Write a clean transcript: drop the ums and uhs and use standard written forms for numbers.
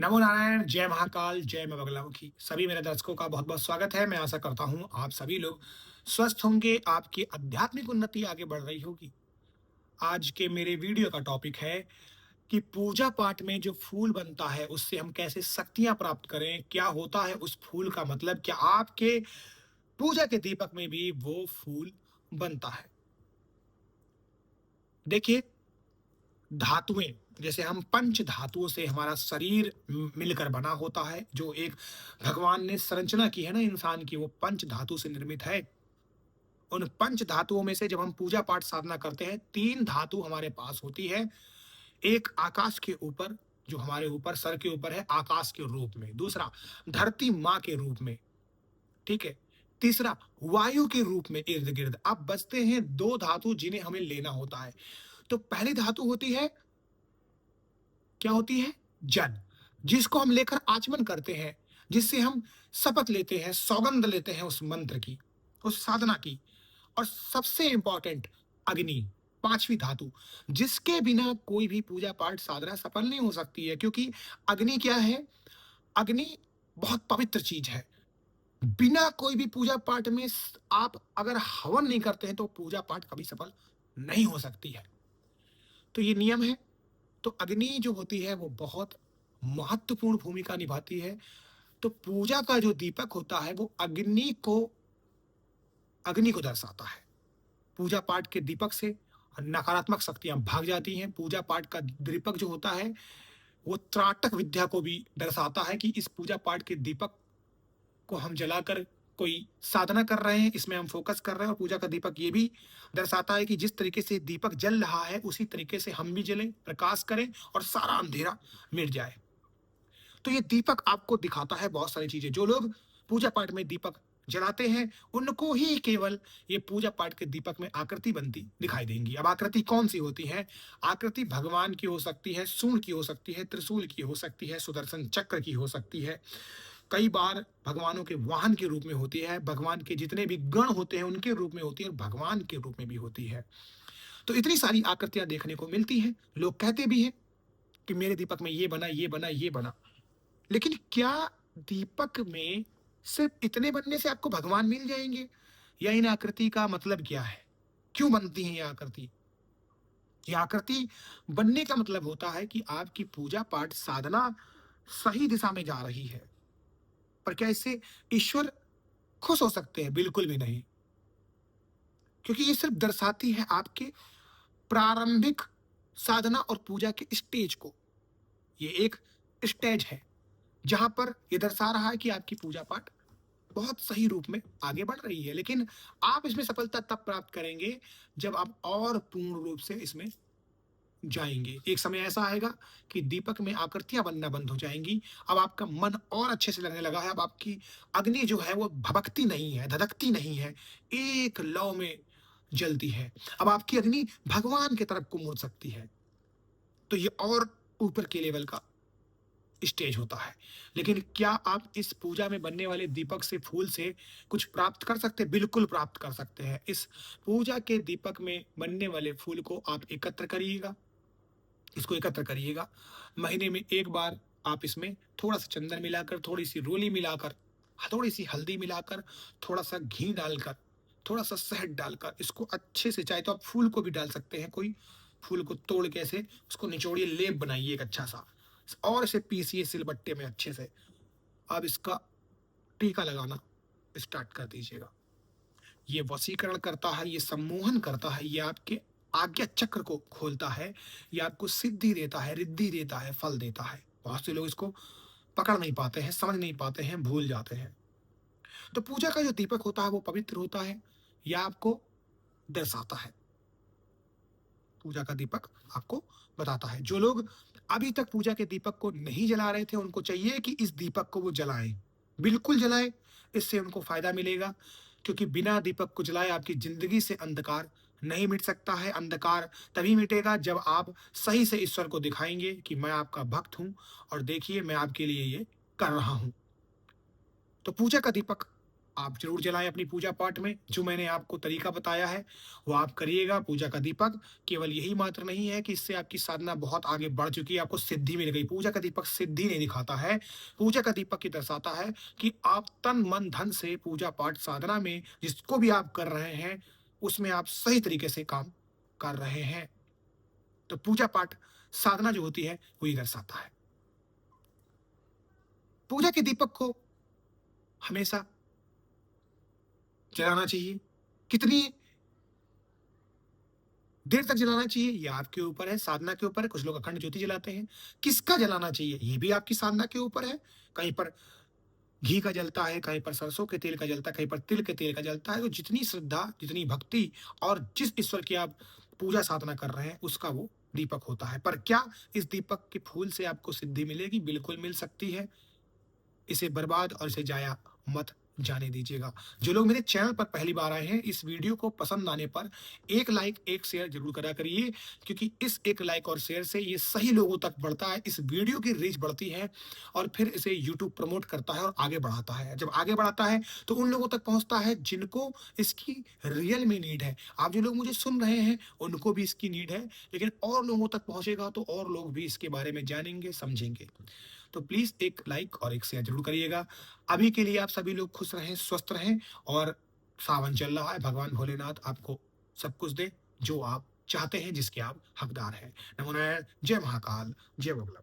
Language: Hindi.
नमो नारायण, जय महाकाल, जय मां बगलामुखी। सभी मेरे दर्शकों का बहुत-बहुत स्वागत है। मैं आशा करता हूँ आप सभी लोग स्वस्थ होंगे, आपकी आध्यात्मिक उन्नति आगे बढ़ रही होगी। आज के मेरे वीडियो का टॉपिक है कि पूजा-पाठ में जो फूल बनता है, उससे हम कैसे शक्तियाँ प्राप्त करें? क्या होता है उस फूल का मतलब? क्या आपके पूजा के दीपक में भी वो फूल बनता है? देखिए, धातुएँ, जैसे हम पंच धातुओं से हमारा शरीर मिलकर बना होता है, जो एक भगवान ने संरचना की है ना इंसान की, वो पंच धातु से निर्मित है। उन पंच धातुओं में से जब हम पूजा पाठ साधना करते हैं, 3 धातु हमारे पास होती है। एक आकाश के ऊपर, जो हमारे ऊपर सर के ऊपर है आकाश के रूप में। दूसरा, धरती माँ के रूप में, ठीक है? तीसरा, वायु के रूप में इर्द-गिर्द। अब बचते हैं 2 धातु जिन्हें हमें लेना होता है। तो पहली धातु होती है, क्या होती है? जल, जिसको हम लेकर आचमन करते हैं, जिससे हम शपथ लेते हैं, सौगंध लेते हैं उस मंत्र की, उस साधना की। और सबसे इंपॉर्टेंट, अग्नि, 5वीं धातु, जिसके बिना कोई भी पूजा पाठ साधना सफल नहीं हो सकती है, क्योंकि अग्नि क्या है? अग्नि बहुत पवित्र चीज है। बिना कोई भी पूजा पाठ में आप अगर हवन नहीं करते हैं तो पूजा पाठ कभी सफल नहीं हो सकती है। तो ये नियम है। तो अग्नि जो होती है वो बहुत महत्वपूर्ण भूमिका निभाती है। तो पूजा का जो दीपक होता है वो अग्नि को दर्शाता है। पूजा पाठ के दीपक से नकारात्मक शक्तियां भाग जाती हैं। पूजा पाठ का दीपक जो होता है वो त्राटक विद्या को भी दर्शाता है कि इस पूजा पाठ के दीपक को हम जलाकर कोई साधना कर रहे हैं, इसमें हम फोकस कर रहे हैं। और पूजा का दीपक ये भी दर्शाता है कि जिस तरीके से दीपक जल रहा है उसी तरीके से हम भी जलें, प्रकाश करें और सारा अंधेरा मिट जाए। तो ये दीपक आपको दिखाता है बहुत सारी चीजें। जो लोग पूजा पाठ में दीपक जलाते हैं, उनको ही केवल ये पूजा पाठ के दीपक में आकृति बनती दिखाई देंगी। अब आकृति कौन सी होती है? आकृति भगवान की हो सकती है, सूंड की हो सकती है, त्रिशूल की हो सकती है, सुदर्शन चक्र की हो सकती है। कई बार भगवानों के वाहन के रूप में होती है, भगवान के जितने भी गण होते हैं उनके रूप में होती है, और भगवान के रूप में भी होती है। तो इतनी सारी आकृतियां देखने को मिलती हैं। लोग कहते भी हैं कि मेरे दीपक में ये बना, ये बना, ये बना। लेकिन क्या दीपक में सिर्फ इतने बनने से आपको भगवान मिल जाएंगे, या इन आकृति का मतलब क्या है? क्यों बनती है ये आकृति? ये आकृति बनने का मतलब होता है कि आपकी पूजा पाठ साधना सही दिशा में जा रही है। पर क्या इससे ईश्वर खुश हो सकते हैं? बिल्कुल भी नहीं, क्योंकि ये सिर्फ दर्शाती है आपके प्रारंभिक साधना और पूजा के स्टेज को। ये एक स्टेज है जहां पर ये दर्शा रहा है कि आपकी पूजा पाठ बहुत सही रूप में आगे बढ़ रही है। लेकिन आप इसमें सफलता तब प्राप्त करेंगे जब आप और पूर्ण रूप से इसमें जाएंगे। एक समय ऐसा आएगा कि दीपक में आकृतियां बनना बंद हो जाएंगी। अब आपका मन और अच्छे से लगने लगा है। अब आपकी अग्नि जो है वो भभकती नहीं है, धधकती नहीं है, एक लौ में जलती है। अब आपकी अग्नि भगवान की तरफ को मुड़ सकती है। तो ये और ऊपर के लेवल का स्टेज होता है। लेकिन क्या आप इस पूजा में बनने वाले दीपक से, फूल से कुछ प्राप्त कर सकते हैं? बिल्कुल प्राप्त कर सकते हैं। इस पूजा के दीपक में बनने वाले फूल को आप एकत्र करिएगा, इसको एकत्र करिएगा। महीने में 1 बार आप इसमें थोड़ा-सा चंदन मिलाकर, थोड़ी-सी रोली मिलाकर, थोड़ी-सी हल्दी मिलाकर, थोड़ा-सा घी डालकर, थोड़ा-सा शहद डालकर इसको अच्छे से, चाहे तो आप फूल को भी डाल सकते हैं, कोई फूल को तोड़ के ऐसे उसको निचोड़िए, लेप बनाइए एक अच्छा-सा और इसे पीसिए सिलबट्टे में अच्छे से। अब इसका टीका लगाना स्टार्ट कर दीजिएगा। ये वशीकरण करता है, ये सम्मोहन करता है, ये आपके आज्ञा चक्र को खोलता है, ये आपको सिद्धि देता है, रिद्धि देता है, फल देता है। बहुत से लोग इसको पकड़ नहीं पाते हैं, समझ नहीं पाते हैं, भूल जाते हैं। तो पूजा का जो दीपक होता है वो पवित्र होता है, यह आपको दर्शाता है। पूजा का दीपक आपको बताता है। जो लोग अभी तक पूजा के दीपक को नहीं जला रहे थे, उनको चाहिए कि इस दीपक को वो जलाएं। बिल्कुल जलाएं, इससे उनको फायदा मिलेगा, क्योंकि बिना दीपक को जलाए आपकी जिंदगी से अंधकार नहीं मिट सकता है। अंधकार तभी मिटेगा जब आप सही से ईश्वर को दिखाएंगे कि मैं आपका भक्त हूं और देखिए मैं आपके लिए ये कर रहा हूं। तो पूजा का दीपक आप ज़रूर जलाएँ अपनी पूजा पाठ में। जो मैंने आपको तरीका बताया है, वो आप करिएगा। पूजा का दीपक केवल यही मात्र नहीं है कि इससे आपकी साधना बहुत आगे बढ़ चुकी है, आपको सिद्धि मिल गई। पूजा का दीपक सिद्धि नहीं दिखाता है, पूजा का दीपक ये दर्शाता है कि आप तन, मन, धन से पूजा पाठ साधना में जिसको भी आप कर रहे हैं, उसमें आप सही तरीके से काम कर रहे हैं। तो पूजा पाठ साधना जो होती है, वो ये दर्शाता है। पूजा के दीपक को हमेशा जलाना चाहिए। कितनी देर तक जलाना चाहिए, ये आपके ऊपर है, साधना के ऊपर है। कुछ लोग अखंड ज्योति जलाते हैं। किसका जलाना चाहिए, ये भी आपकी साधना के ऊपर है। कहीं पर घी का जलता है, कहीं पर सरसों के तेल का जलता है, कहीं पर तिल के तेल का जलता है। तो जितनी श्रद्धा, जितनी भक्ति और जिस ईश्वर की आप पूजा साधना कर रहे हैं, उसका वो दीपक होता है। पर क्या इस दीपक के फूल से आपको सिद्धि मिलेगी? बिल्कुल मिल सकती है। इसे बर्बाद और इसे जाया मत जाने दीजिएगा। जो लोग मेरे चैनल पर पहली बार आए हैं, इस वीडियो को पसंद आने पर एक लाइक, एक शेयर ज़रूर करा करिए, क्योंकि इस एक लाइक और शेयर से ये सही लोगों तक बढ़ता है, इस वीडियो की रीच बढ़ती है और फिर इसे यूट्यूब प्रमोट करता है और आगे बढ़ाता है। जब आगे बढ़ाता है, तो उन लोगों तक पहुँचता है जिनको इसकी रियल में नीड है। आप जो लोग मुझे सुन रहे हैं, उनको भी इसकी नीड है, लेकिन और लोगों तक पहुँचेगा तो और लोग भी इसके बारे में जानेंगे, समझेंगे। तो प्लीज़ एक लाइक और एक शेयर ज़रूर करिएगा। अभी के लिए आप सभी लोग खुश रहें, स्वस्थ रहें और सावन चल रहा है, भगवान भोलेनाथ आपको सब कुछ दें, जो आप चाहते हैं, जिसके आप हकदार हैं। नमो नारायण, जय महाकाल, जय बगला।